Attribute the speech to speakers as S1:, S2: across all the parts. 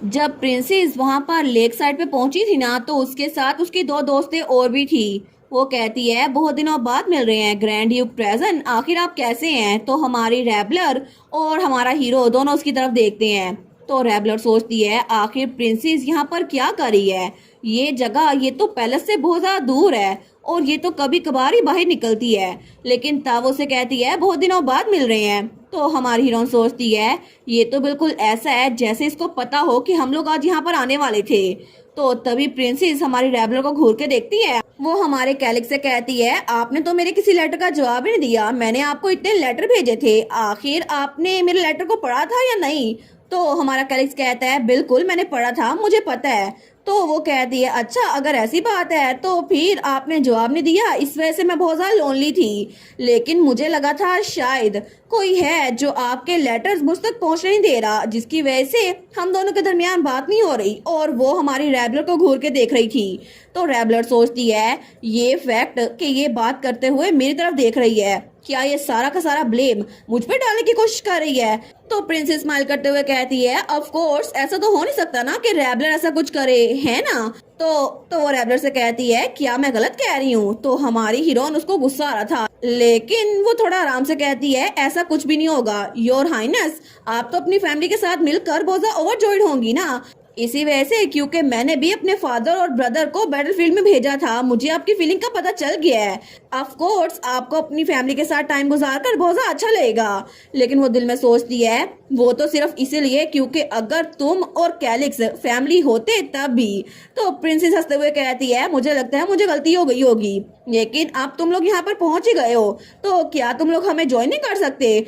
S1: जब प्रिंसेस वहां पर लेक साइड पे पहुंची थी ना, तो उसके साथ उसकी दो दोस्तें और भी थी। वो कहती है बहुत दिनों बाद मिल रहे हैं ग्रैंड ड्यूक ट्रेजन, आखिर आप कैसे हैं। तो हमारी रैबलर और हमारा हीरो दोनों उसकी तरफ देखते हैं। तो रैबलर सोचती है आखिर प्रिंसेस यहाँ पर क्या कर रही है। ये जगह ये तो पैलेस से बहुत ज्यादा दूर है और ये तो कभी कभार ही बाहर निकलती है। लेकिन तब उसे कहती है बहुत दिनों बाद मिल रहे हैं। तो हमारी हीरोइन सोचती है ये तो बिल्कुल ऐसा है जैसे इसको पता हो कि हम लोग आज यहाँ पर आने वाले थे। तो तभी प्रिंसेस हमारी रैबलर को घूर के देखती है। वो हमारे कैलिक्स से कहती है आपने तो मेरे किसी लेटर का जवाब ही नहीं दिया, मैंने आपको इतने लेटर भेजे थे, आखिर आपने मेरे लेटर को पढ़ा था या नहीं। तो हमारा कैलिक्स कहता है बिल्कुल मैंने पढ़ा था, मुझे पता है। तो वो कहती है अच्छा अगर ऐसी बात है तो फिर आपने जवाब नहीं दिया, इस वजह से मैं बहुत ज्यादा लोनली थी। लेकिन मुझे लगा था शायद कोई है जो आपके लेटर्स मुझ तक पहुंचने नहीं दे रहा, जिसकी वजह से हम दोनों के दरमियान बात नहीं हो रही। और वो हमारी रैबलर को घूर के देख रही थी। तो रैबलर सोचती है ये फैक्ट कि ये बात करते हुए मेरी तरफ देख रही है, क्या ये सारा का सारा ब्लेम मुझ पे डालने की कोशिश कर रही है। तो प्रिंसेस स्माइल करते हुए कहती है ऑफ कोर्स ऐसा तो हो नहीं सकता ना कि रैबलर ऐसा कुछ करे, है ना। तो वो रैबलर से कहती है क्या मैं गलत कह रही हूँ। तो हमारी हीरोइन उसको गुस्सा आ रहा था, लेकिन वो थोड़ा आराम से कहती है ऐसा कुछ भी नहीं होगा योर हाइनेस, आप तो अपनी फैमिली के साथ मिलकर बहुत ज्यादा ओवरजॉयड होंगी ना, इसी वजह से क्योंकि मैंने भी अपने फादर और ब्रदर को बैटलफील्ड में भेजा था, मुझे आपकी फीलिंग का पता चल गया है। ऑफ कोर्स आपको अपनी फैमिली के साथ टाइम गुजार कर बहुत ज्यादा अच्छा लगेगा। लेकिन वो दिल में सोचती है वो तो सिर्फ इसीलिए क्योंकि अगर तुम और कैलिक्स फैमिली होते तब भी। तो प्रिंसेस हंसते हुए कहती है मुझे लगता है मुझे गलती हो गई होगी, लेकिन अब तुम लोग यहाँ पर पहुंच ही गए हो तो क्या तुम लोग हमें ज्वाइन नहीं कर सकते।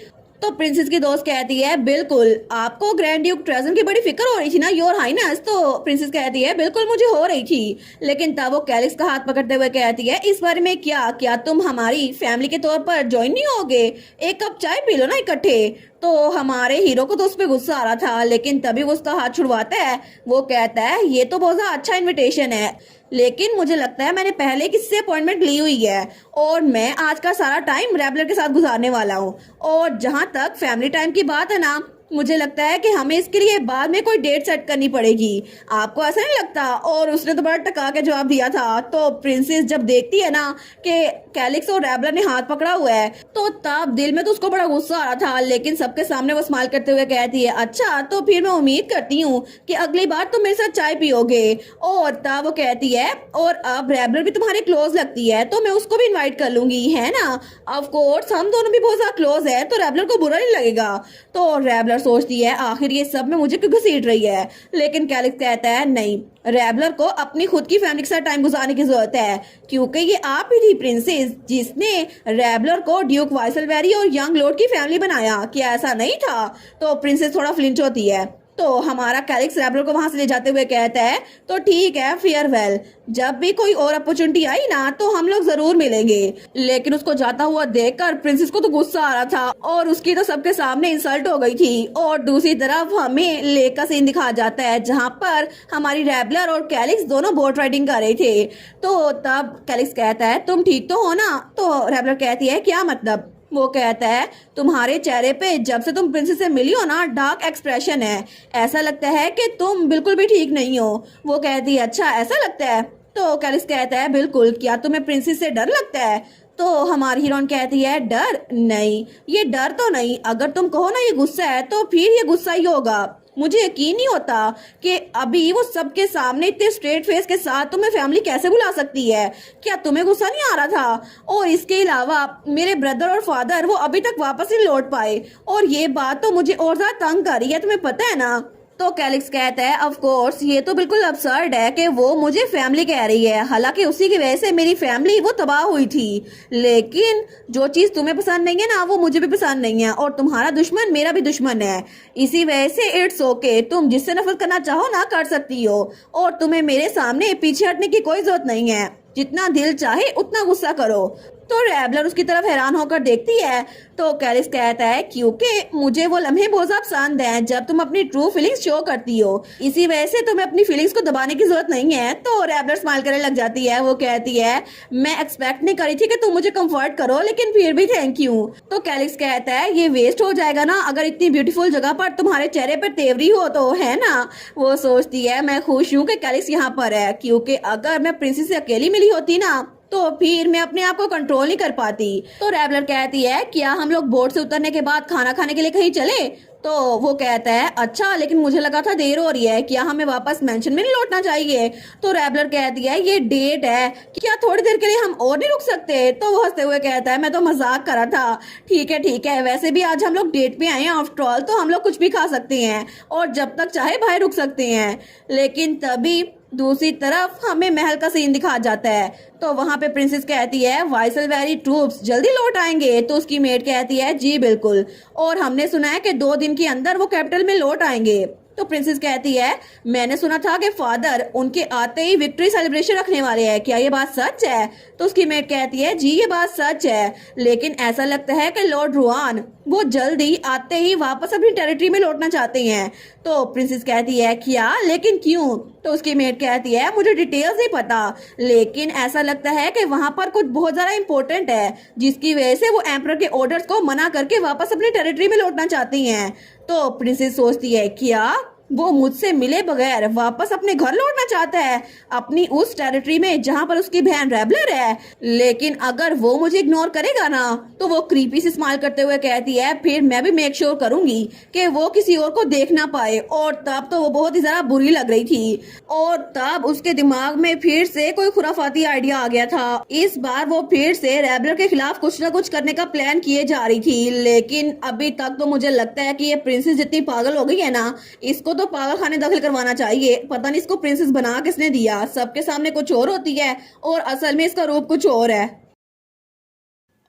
S1: तो प्रिंसेस की दोस्त कहती है बिल्कुल, आपको ग्रैंड ड्यूक ट्रेजन की बड़ी फिक्र हो रही थी ना योर हाइनेस। तो प्रिंसेस कहती है बिल्कुल मुझे हो रही थी। लेकिन तब वो कैलिक्स का हाथ पकड़ते हुए कहती है इस बारे में क्या तुम हमारी फैमिली के तौर पर ज्वाइन नहीं होगे, एक कप चाय पी लो ना इकट्ठे। तो हमारे हीरो को तो उस पर गुस्सा आ रहा था, लेकिन तभी वो उसका हाथ छुड़वाता है। वो कहता है ये तो बहुत अच्छा इनविटेशन है, लेकिन मुझे लगता है मैंने पहले किससे अपॉइंटमेंट ली हुई है और मैं आज का सारा टाइम रैबलर के साथ गुजारने वाला हूँ। और जहां तक फैमिली टाइम की बात है ना, मुझे लगता है कि हमें इसके लिए बाद में कोई डेट सेट करनी पड़ेगी, आपको ऐसा नहीं लगता। और उसने तो बड़ा टका के जवाब दिया था। तो प्रिंसेस जब देखती है ना कि कैलिक्स और रैबलर ने हाथ पकड़ा हुआ है, तो तब दिल में तो उसको बड़ा गुस्सा आ रहा था, लेकिन सबके सामने वो स्माइल करते हुए कहती है अच्छा तो फिर मैं उम्मीद करती हूँ कि अगली बार तुम मेरे साथ चाय पियोगे। और तब वो कहती है और अब रैबलर भी तुम्हारे क्लोज लगती है तो मैं उसको भी इन्वाइट कर लूंगी, है ना। ऑफ कोर्स हम दोनों भी बहुत ज्यादा क्लोज है तो रैबलर को बुरा नहीं लगेगा। तो रैबलर सोचती है आखिर ये सब में मुझे क्यों घसीट रही है, लेकिन कैलिक्स कहता है नहीं, रैबलर को अपनी खुद की फैमिली के साथ टाइम गुजारने की जरूरत है, क्योंकि ये आप ही थी प्रिंसेस जिसने रैबलर को ड्यूक वाइसलबेरी और यंग लॉर्ड की फैमिली बनाया, क्या ऐसा नहीं था। तो प्रिंसेस थोड़ा फ्लिंच होती है। तो हमारा कैलिक्स रैबलर को वहां से ले जाते हुए कहता है तो ठीक है फेयरवेल, जब भी कोई और अपॉर्चुनिटी आई ना तो हम लोग जरूर मिलेंगे। लेकिन उसको जाता हुआ देखकर प्रिंसेस को तो गुस्सा आ रहा था और उसकी तो सबके सामने इंसल्ट हो गई थी। और दूसरी तरफ हमें लेक का सीन दिखाया जाता है जहाँ पर हमारी रैबलर और कैलिक्स दोनों बोट राइडिंग कर रहे थे। तो तब कैलिक्स कहता है तुम ठीक तो हो ना। तो रैबलर कहती है क्या मतलब। वो कहता है तुम्हारे चेहरे पे जब से तुम प्रिंसेस से मिली हो ना डार्क एक्सप्रेशन है, ऐसा लगता है कि तुम बिल्कुल भी ठीक नहीं हो। वो कहती है अच्छा ऐसा लगता है। तो कैलिक्स कहता है बिल्कुल, क्या तुम्हें प्रिंसेस से डर लगता है। तो हमारी हीरोइन कहती है डर नहीं, ये डर तो नहीं, अगर तुम कहो ना ये गुस्सा है तो फिर ये गुस्सा ही होगा। मुझे यकीन नहीं होता कि अभी वो सबके सामने इतने स्ट्रेट फेस के साथ तुम्हें फैमिली कैसे बुला सकती है, क्या तुम्हें गुस्सा नहीं आ रहा था। और इसके अलावा मेरे ब्रदर और फादर वो अभी तक वापस नहीं लौट पाए और ये बात तो मुझे और ज्यादा तंग कर रही है, तुम्हें पता है ना। तो कैलिक्स कहता है ऑफ कोर्स ये तो बिल्कुल अब्सर्ड है कि वो मुझे फैमिली कह रही है, हालांकि उसी की वजह से मेरी फैमिली वो तबाह हुई थी। लेकिन जो चीज तुम्हें पसंद नहीं है ना वो मुझे भी पसंद नहीं है और तुम्हारा दुश्मन मेरा भी दुश्मन है, इसी वजह से इट्स ओके, तुम जिससे नफरत करना चाहो ना कर सकती हो और तुम्हें मेरे सामने पीछे हटने की कोई जरूरत नहीं है, जितना दिल चाहे उतना गुस्सा करो। तो रैबलर उसकी तरफ हैरान होकर देखती है। तो कैलिस कहता है क्योंकि मुझे वो लम्हे बहुत ज्यादा पसंद हैं जब तुम अपनी ट्रू फीलिंग्स शो करती हो, इसी वजह से तुम्हें अपनी फीलिंग्स को दबाने की जरूरत नहीं है। तो रैबलर स्माइल करने लग जाती है। वो कहती है मैं एक्सपेक्ट नहीं करी थी कि तुम मुझे कंफर्ट करो, लेकिन फिर भी थैंक यू। तो कैलिस कहता है ये वेस्ट हो जाएगा ना, अगर इतनी ब्यूटीफुल जगह पर तुम्हारे चेहरे पर तेवरी हो तो, है ना। वो सोचती है मैं खुश हूँ कि कैलिस यहाँ पर है, क्योंकि अगर मैं प्रिंसेस से अकेली मिली होती ना तो फिर मैं अपने आप को कंट्रोल नहीं कर पाती। तो रैबलर कहती है क्या हम लोग बोट से उतरने के बाद खाना खाने के लिए कहीं चले। तो वो कहता है अच्छा, लेकिन मुझे लगा था देर हो रही है, क्या हमें वापस मेंशन में नहीं लौटना चाहिए। तो रैबलर कहती है ये डेट है, क्या थोड़ी देर के लिए हम और नहीं रुक सकते। तो वो हंसते हुए कहता है मैं तो मजाक कर रहा था। ठीक है, वैसे भी आज हम लोग डेट पे आए हैं आफ्टर ऑल, तो हम लोग कुछ भी खा सकते हैं और जब तक चाहे बाहर रुक सकते हैं। लेकिन तभी दूसरी तरफ हमें महल का सीन दिखा जाता है। तो वहां पे प्रिंसेस कहती है वाइसलवेरी ट्रूप्स जल्दी लौट आएंगे। तो उसकी मेट कहती है जी बिल्कुल, और हमने सुना है कि 2 दिन के अंदर वो कैपिटल में लौट आएंगे। तो प्रिंसेस कहती है मैंने सुना था कि फादर उनके आते ही विक्ट्री सेलिब्रेशन रखने वाले हैं, क्या ये बात सच है। तो उसकी मेट कहती है जी ये बात सच है, लेकिन ऐसा लगता है कि लॉर्ड रुआन वो जल्दी आते ही वापस अपनी टेरिटरी में लौटना चाहते हैं। तो प्रिंसेस कहती है क्या, लेकिन क्यों। तो उसकी मेट कहती है मुझे डिटेल्स नहीं पता, लेकिन ऐसा लगता है कि वहां पर कुछ बहुत ज्यादा इंपॉर्टेंट है जिसकी वजह से वो एम्परर के ऑर्डर्स को मना करके वापस अपनी टेरिटरी में लौटना चाहती हैं। तो प्रिंसेस सोचती है क्या वो मुझसे मिले बगैर वापस अपने घर लौटना चाहता है, अपनी उस टेरिटरी में जहां पर उसकी बहन रैबलर है। लेकिन अगर वो मुझे इग्नोर करेगा ना, तो वो क्रीपी से स्माइल करते हुए कहती है फिर मैं भी मेक श्योर करूंगी कि वो किसी और को देख ना पाए। और तब तो वो बहुत ही ज्यादा बुरी लग रही थी, और तब उसके दिमाग में फिर से कोई खुराफाती आइडिया आ गया था। इस बार वो फिर से रैबलर के खिलाफ कुछ ना कुछ करने का प्लान किए जा रही थी। लेकिन अभी तक तो मुझे लगता है कि ये प्रिंसेस जितनी पागल हो गई है ना, इसको तो पागल खाने दाखिल करवाना चाहिए। पता नहीं इसको प्रिंसेस बना किसने दिया, सबके सामने कुछ और होती है और असल में इसका रूप कुछ और है।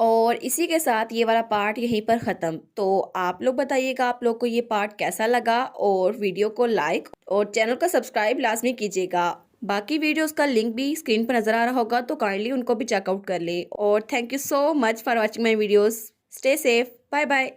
S1: और इसी के साथ ये वाला पार्ट यहीं पर ख़त्म। तो आप लोग बताइएगा आप लोग को ये पार्ट कैसा लगा, और वीडियो को लाइक और चैनल को सब्सक्राइब लाजमी कीजिएगा। बाकी वीडियोस का लिंक भी स्क्रीन पर नज़र आ रहा होगा, तो काइंडली उनको भी चेकआउट कर ले। और thank you so much for watching my videos. Stay safe, bye bye.